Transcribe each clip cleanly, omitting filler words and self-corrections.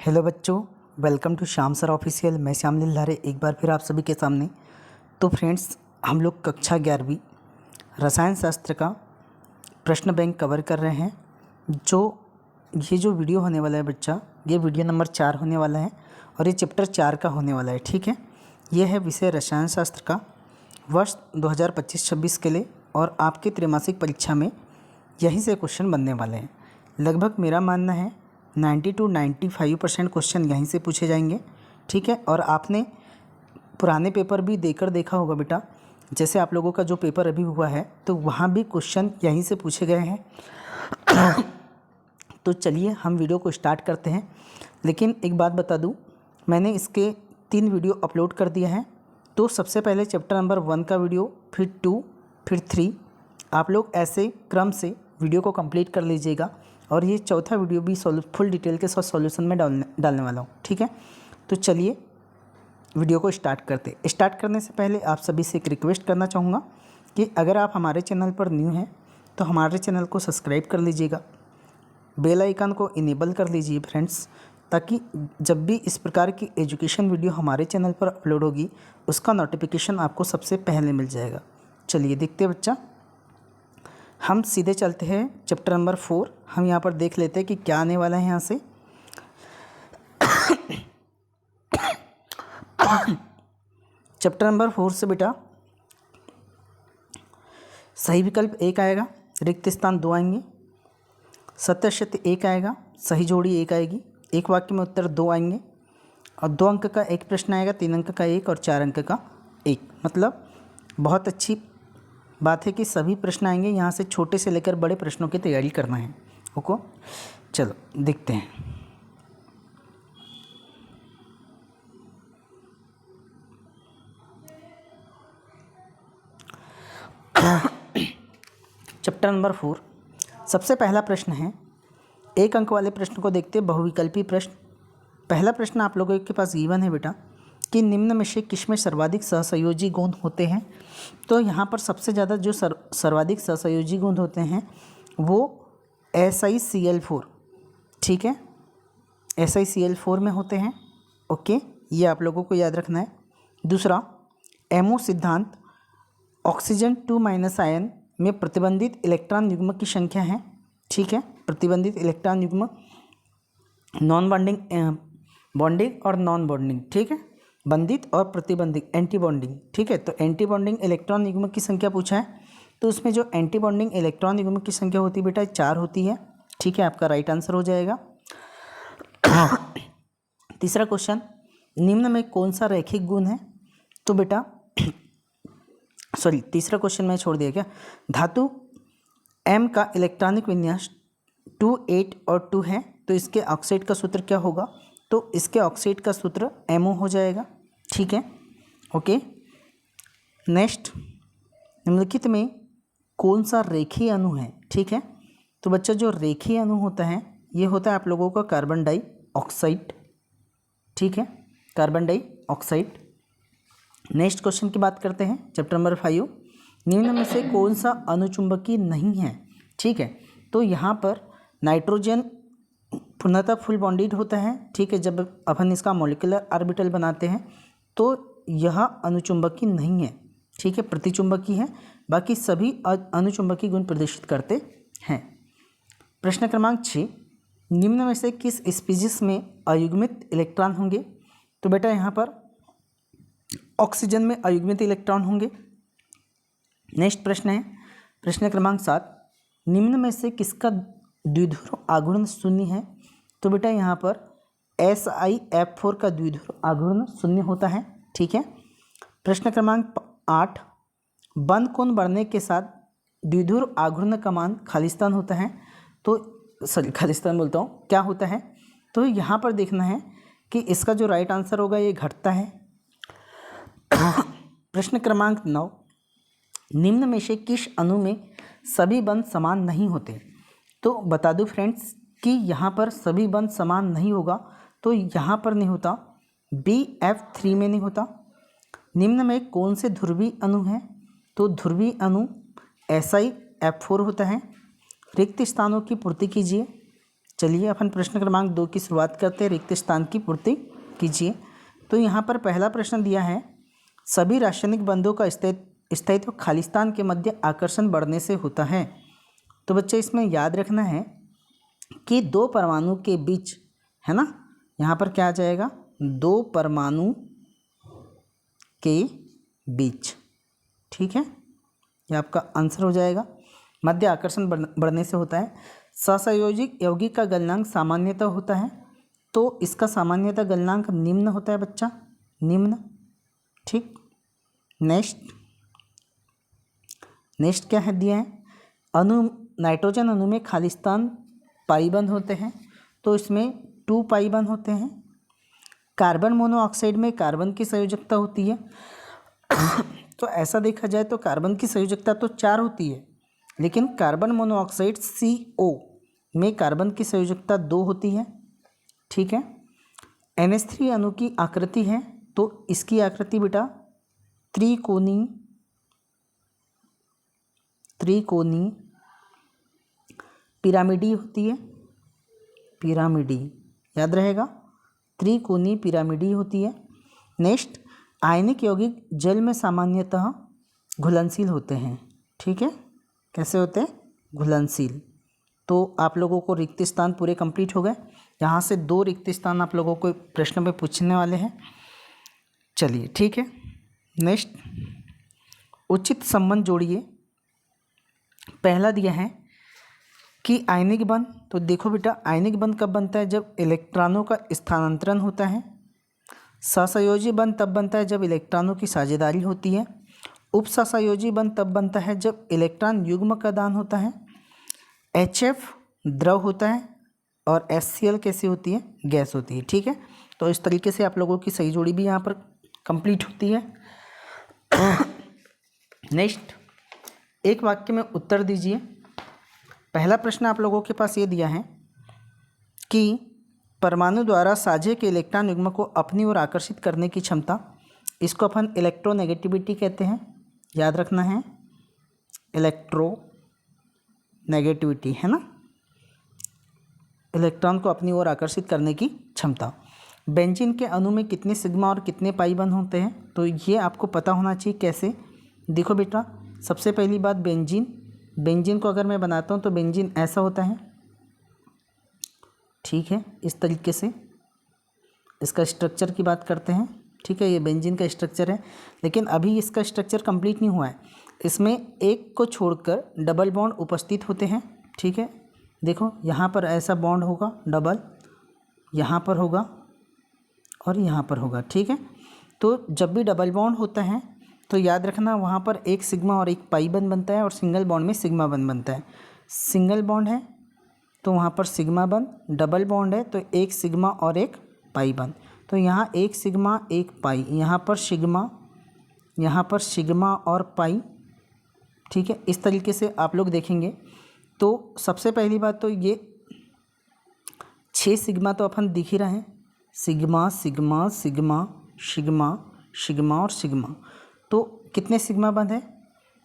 Hello बच्चों, welcome to Shyam sir official. मैं श्याम लीलारे एक बार फिर आप सभी के सामने। तो फ्रेंड्स, हम लोग कक्षा 11वीं रसायन शास्त्र का प्रश्न बैंक कवर कर रहे हैं। ये जो वीडियो होने वाला है बच्चा, ये वीडियो नंबर 4 होने वाला है और ये चैप्टर 4 का होने वाला है। ठीक है, ये है विषय रसायन शास्त्र का वर्ष 2025-26 के लिए, और आपके त्रैमासिक परीक्षा में यहीं से क्वेश्चन बनने वाले हैं। लगभग मेरा मानना है 90 to 95% क्वेश्चन यहीं से पूछे जाएंगे। ठीक है, और आपने पुराने पेपर भी देकर देखा होगा बेटा, जैसे आप लोगों का जो पेपर अभी हुआ है तो वहाँ भी क्वेश्चन यहीं से पूछे गए हैं। तो चलिए हम वीडियो को स्टार्ट करते हैं। लेकिन एक बात बता दूँ, मैंने इसके 3 वीडियो अपलोड कर दिए हैं। तो सबसे पहले चैप्टर नंबर 1 का वीडियो, फिर 2, फिर 3, आप लोग ऐसे क्रम से वीडियो को कंप्लीट कर लीजिएगा। और ये चौथा वीडियो भी फुल डिटेल के साथ सॉल्यूशन में डालने वाला हूँ। ठीक है, तो चलिए वीडियो को स्टार्ट करने से पहले आप सभी से एक रिक्वेस्ट करना चाहूँगा कि अगर आप हमारे चैनल पर न्यू हैं तो हमारे चैनल को सब्सक्राइब कर लीजिएगा, बेल आइकन को इनेबल कर लीजिए फ्रेंड्स, ताकि जब भी इस प्रकार की एजुकेशन वीडियो हमारे चैनल पर अपलोड होगी उसका नोटिफिकेशन आपको सबसे पहले मिल जाएगा। चलिए देखते हैं बच्चा, हम सीधे चलते हैं चैप्टर नंबर 4। हम यहाँ पर देख लेते हैं कि क्या आने वाला है यहाँ से। चैप्टर नंबर 4 से बेटा सही विकल्प 1 आएगा, रिक्त स्थान 2 आएंगे, सत्य सत्य 1 आएगा, सही जोड़ी 1 आएगी, एक वाक्य में उत्तर 2 आएंगे, और 2 अंक का एक प्रश्न आएगा, 3 अंक का 1 और 4 अंक का 1। मतलब बहुत अच्छी बात है कि सभी प्रश्न आएंगे। यहाँ से छोटे से लेकर बड़े प्रश्नों की तैयारी करना है। ओके, चलो देखते हैं। चैप्टर नंबर 4, सबसे पहला प्रश्न है, 1 अंक वाले प्रश्न को देखते हैं, बहुविकल्पी प्रश्न। पहला प्रश्न आप लोगों के पास गिवन है बेटा कि निम्न में से किसमें सर्वाधिक सहसंयोजी गुण होते हैं। तो यहाँ पर सबसे ज़्यादा जो सर्वाधिक सहसंयोजी गुण होते हैं वो SiCl4, ठीक है, SiCl4 में होते हैं। ओके, ये आप लोगों को याद रखना है। दूसरा, एमओ सिद्धांत, ऑक्सीजन 2- आयन में प्रतिबंधित इलेक्ट्रॉन युग्म की संख्या है। ठीक है, प्रतिबंधित इलेक्ट्रॉन युग्म, नॉन बॉन्डिंग, बॉन्डिंग और नॉन बॉन्डिंग। ठीक है, बंधित और प्रतिबंधित, एंटी बॉन्डिंग। ठीक है, तो एंटी बॉन्डिंग इलेक्ट्रॉन युग्म की संख्या पूछा है, तो उसमें जो एंटी बॉन्डिंग इलेक्ट्रॉन युग्म की संख्या होती है बेटा 4 होती है। ठीक है, आपका राइट आंसर हो जाएगा। तीसरा क्वेश्चन, निम्न में कौन सा रैखिक गुण है। तो बेटा तीसरा क्वेश्चन मैं छोड़ दिया क्या। धातु M का इलेक्ट्रॉनिक विन्यास 2, 8 और 2 है, तो इसके ऑक्साइड का सूत्र क्या होगा। तो इसके ऑक्साइड का सूत्र MO हो जाएगा। ठीक है, ओके। नेक्स्ट, निम्नलिखित में कौन सा रेखीय अणु है। ठीक है, तो बच्चा जो रेखीय अणु होता है ये होता है आप लोगों का कार्बन डाइऑक्साइड। ठीक है, कार्बन डाइऑक्साइड। नेक्स्ट क्वेश्चन की बात करते हैं, चैप्टर नंबर 5, निम्न में से कौन सा अणुचुंबकीय नहीं है। ठीक है, तो यहाँ पर नाइट्रोजन पूर्णतः फुल बॉन्डेड होता है। ठीक है, जब अपन इसका मॉलिक्यूलर ऑर्बिटल बनाते हैं तो यह अणुचुंबकीय नहीं है। ठीक है, प्रतिचुंबकीय है, बाकी सभी अणुचुंबकीय गुण प्रदर्शित करते हैं। प्रश्न क्रमांक 6, निम्न में से किस स्पीशीज में अयुग्मित इलेक्ट्रॉन होंगे। तो बेटा यहाँ पर ऑक्सीजन में अयुग्मित इलेक्ट्रॉन होंगे। नेक्स्ट प्रश्न है, प्रश्न क्रमांक 7, निम्न में से किसका द्विध्रुव आघूर्ण 0 है। तो बेटा यहाँ पर SiF4 का द्विध्रुव आघूर्ण 0 होता है। ठीक है, प्रश्न क्रमांक 8, बंद कोण बढ़ने के साथ द्विध्रुव आघूर्ण का मान खालिस्तान होता है। तो खालिस्तान बोलता हूँ, क्या होता है। तो यहाँ पर देखना है कि इसका जो राइट आंसर होगा ये घटता है। प्रश्न क्रमांक 9, निम्न में से किस अणु में सभी बंध समान नहीं होते। तो बता दूं फ्रेंड्स कि यहाँ पर सभी बंध समान नहीं होगा, तो यहाँ पर नहीं होता, BF3 में नहीं होता। निम्न में कौन से ध्रुवीय अणु हैं। तो ध्रुवीय अणु SiF4 होता है। रिक्त स्थानों की पूर्ति कीजिए। चलिए अपन प्रश्न क्रमांक 2 की शुरुआत करते हैं। रिक्त स्थान की पूर्ति कीजिए। तो यहाँ पर पहला प्रश्न दिया है, सभी रासायनिक बंधों का स्थायित्व खालिस्तान के मध्य आकर्षण बढ़ने से होता है। तो बच्चे इसमें याद रखना है कि दो परमाणु के बीच, है ना, यहाँ पर क्या आ जाएगा, दो परमाणु के बीच, ठीक है, ये आपका आंसर हो जाएगा। मध्य आकर्षण बढ़ने से होता है। सहसंयोजिक यौगिक का गलनांक सामान्यतः होता है, तो इसका सामान्यतः गलनांक निम्न होता है बच्चा, निम्न, ठीक। नेक्स्ट क्या है दिया है, नाइट्रोजन अणु में खालिस्तान पाई बंद होते हैं, तो इसमें 2 पाई बंद होते हैं। कार्बन मोनोऑक्साइड में कार्बन की संयोजकता होती है तो ऐसा देखा जाए तो कार्बन की संयोजकता तो 4 होती है, लेकिन कार्बन मोनोऑक्साइड CO में कार्बन की संयोजकता 2 होती है, ठीक है। NH3 अणु की आकृति है, तो इसकी आकृति बेटा त्रिकोणीय पिरामिडी होती है, पिरामिडी, याद रहेगा, त्रिकोणीय पिरामिडी होती है। नेक्स्ट, आयनिक यौगिक जल में सामान्यतः घुलनशील होते हैं, ठीक है। कैसे होते हैं, घुलनशील। तो आप लोगों को रिक्त स्थान पूरे कंप्लीट हो गए। यहाँ से 2 रिक्त स्थान आप लोगों को प्रश्न में पूछने वाले हैं। चलिए ठीक है। नेक्स्ट, उचित संबंध जोड़िए। पहला दिया है कि आयनिक बंध, तो देखो बेटा आयनिक बंध कब बनता है, जब इलेक्ट्रॉनों का स्थानांतरण होता है। सहसंयोजी बंध तब बनता है जब इलेक्ट्रॉनों की साझेदारी होती है। उपसहसंयोजी बंध तब बनता है जब इलेक्ट्रॉन युग्म का दान होता है। HF द्रव होता है और HCl कैसी होती है, गैस होती है, ठीक है। तो इस तरीके से आप लोगों की सही जोड़ी भी यहाँ पर कंप्लीट होती है। नेक्स्ट, एक वाक्य में उत्तर दीजिए। पहला प्रश्न आप लोगों के पास ये दिया है कि परमाणु द्वारा साझे के इलेक्ट्रॉन युग्म को अपनी ओर आकर्षित करने की क्षमता, इसको अपन इलेक्ट्रोनेगेटिविटी कहते हैं, याद रखना है, इलेक्ट्रोनेगेटिविटी, है ना, इलेक्ट्रॉन को अपनी ओर आकर्षित करने की क्षमता। बेंजीन के अणु में कितने सिग्मा और कितने पाई बंध होते हैं, तो ये आपको पता होना चाहिए। कैसे, देखो बेटा, सबसे पहली बात, बेंजीन को अगर मैं बनाता हूँ तो बेंजीन ऐसा होता है, ठीक है, इस तरीके से। इसका स्ट्रक्चर की बात करते हैं, ठीक है, ये बेंजीन का स्ट्रक्चर है, लेकिन अभी इसका स्ट्रक्चर कंप्लीट नहीं हुआ है। इसमें एक को छोड़कर डबल बॉन्ड उपस्थित होते हैं, ठीक है। देखो यहाँ पर ऐसा बॉन्ड होगा डबल, यहाँ पर होगा और यहाँ पर होगा, ठीक है। तो जब भी डबल बॉन्ड होता है तो याद रखना वहाँ पर एक सिग्मा और एक पाई बंध बनता है, और सिंगल बॉन्ड में सिग्मा बंध बनता है। सिंगल बॉन्ड है तो वहाँ पर सिग्मा बंध, डबल बॉन्ड है तो एक सिग्मा और एक पाई बंध। तो यहाँ एक सिग्मा एक पाई, यहाँ पर सिग्मा और पाई, ठीक है। इस तरीके से आप लोग देखेंगे तो सबसे पहली बात तो ये 6 सिग्मा तो अपन दिख ही रहे हैं, sigma sigma sigma sigma sigma और सिग्मा। तो कितने सिग्मा बंध है,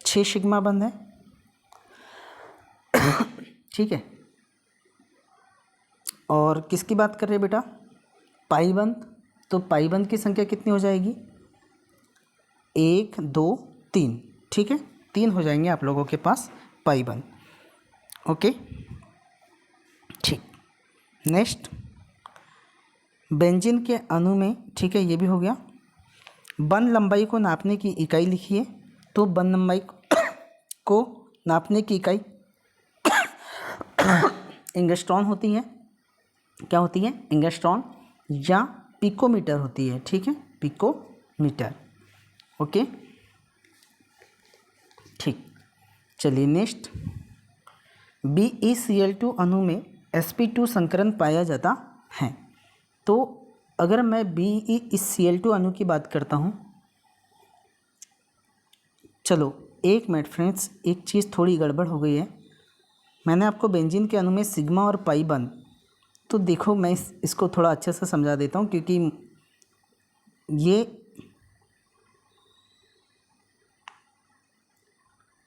6 सिग्मा बंध है, ठीक है। और किसकी बात कर रहे हैं बेटा, पाई बंध, तो पाई बंध की संख्या कितनी हो जाएगी, 1 2 3, ठीक है, 3 हो जाएंगे आप लोगों के पास पाई बंध, ओके, ठीक। नेक्स्ट, बेंजीन के अणु में, ठीक है, ये भी हो गया। बंध लंबाई को नापने की इकाई लिखिए। तो बंध लंबाई को नापने की इकाई एंगस्ट्रॉन होती है, क्या होती है, एंगस्ट्रॉन या पिकोमीटर होती है, ठीक है, पिकोमीटर, ओके, ठीक। चलिए नेक्स्ट, BeCl2 अणु में sp2 संकरण पाया जाता है। तो अगर मैं BeCl2 अणु की बात करता हूँ, चलो एक मिनट फ्रेंड्स, एक चीज़ थोड़ी गड़बड़ हो गई है। मैंने आपको बेंजीन के अणु में सिग्मा और पाई बंध, तो देखो मैं इसको थोड़ा अच्छे से समझा देता हूँ, क्योंकि ये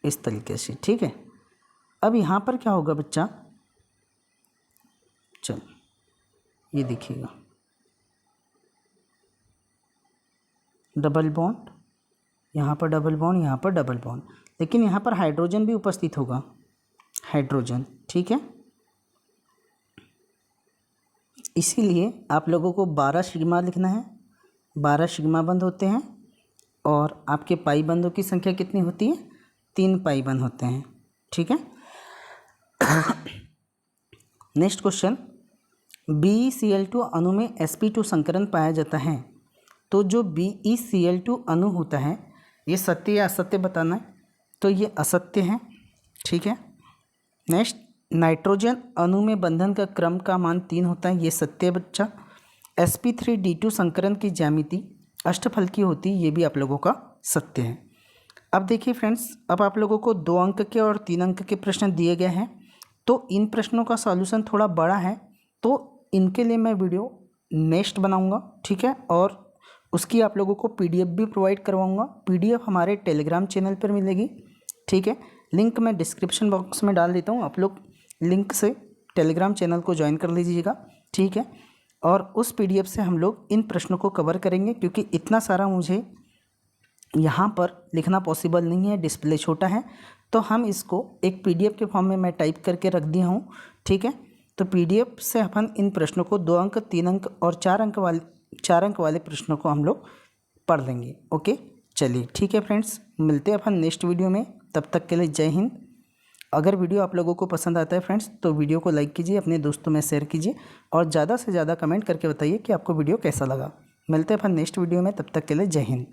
इस तरीके से, ठीक है। अब यहाँ पर क्या होगा बच्चा, चल ये देखिएगा, डबल बॉन्ड, यहाँ पर डबल बॉन्ड, यहाँ पर डबल बॉन्ड, लेकिन यहाँ पर हाइड्रोजन भी उपस्थित होगा, हाइड्रोजन, ठीक है। इसीलिए आप लोगों को 12 सिग्मा लिखना है, 12 सिग्मा बंध होते हैं और आपके पाई बंधों की संख्या कितनी होती है, 3 पाई बंध होते हैं, ठीक है। नेक्स्ट क्वेश्चन, BeCl2 अणु में sp2 संकरण पाया जाता है, तो जो BeCl2 अणु होता है ये सत्य या असत्य बताना है, तो ये असत्य है, ठीक है। नेक्स्ट, नाइट्रोजन अणु में बंधन का क्रम का मान 3 होता है, ये सत्य है बच्चा। sp3d2 संकरण की ज्यामिति अष्टफलकीय होती है, ये भी आप लोगों का सत्य है। अब देखिए फ्रेंड्स, अब आप लोगों को 2 अंक के और 3 अंक के प्रश्न दिए गए हैं, तो इन प्रश्नों का सॉल्यूशन थोड़ा बड़ा है, तो इनके लिए मैं वीडियो नेक्स्ट बनाऊंगा, ठीक है। और उसकी आप लोगों को PDF भी प्रोवाइड करवाऊंगा। PDF हमारे टेलीग्राम चैनल पर मिलेगी, ठीक है। लिंक मैं डिस्क्रिप्शन बॉक्स में डाल देता हूँ, आप लोग लिंक से टेलीग्राम चैनल को ज्वाइन कर लीजिएगा, ठीक है। और उस PDF से हम लोग इन प्रश्नों को कवर करेंगे, क्योंकि इतना सारा मुझे यहाँ पर लिखना पॉसिबल नहीं है, डिस्प्ले छोटा है, तो हम इसको एक PDF के फॉर्म में मैं टाइप करके रख दिया हूँ, ठीक है। तो PDF से अपन इन प्रश्नों को 2 अंक, 3 अंक और 4 अंक वाले प्रश्नों को हम लोग पढ़ लेंगे। ओके, चलिए ठीक है फ्रेंड्स, मिलते हैं अपन नेक्स्ट वीडियो में, तब तक के लिए जय हिंद। अगर वीडियो आप लोगों को पसंद आता है फ्रेंड्स, तो वीडियो को लाइक कीजिए, अपने दोस्तों में शेयर कीजिए और ज़्यादा से ज़्यादा कमेंट करके बताइए कि आपको वीडियो कैसा लगा। मिलते हैं अपन नेक्स्ट वीडियो में, तब तक के लिए जय हिंद।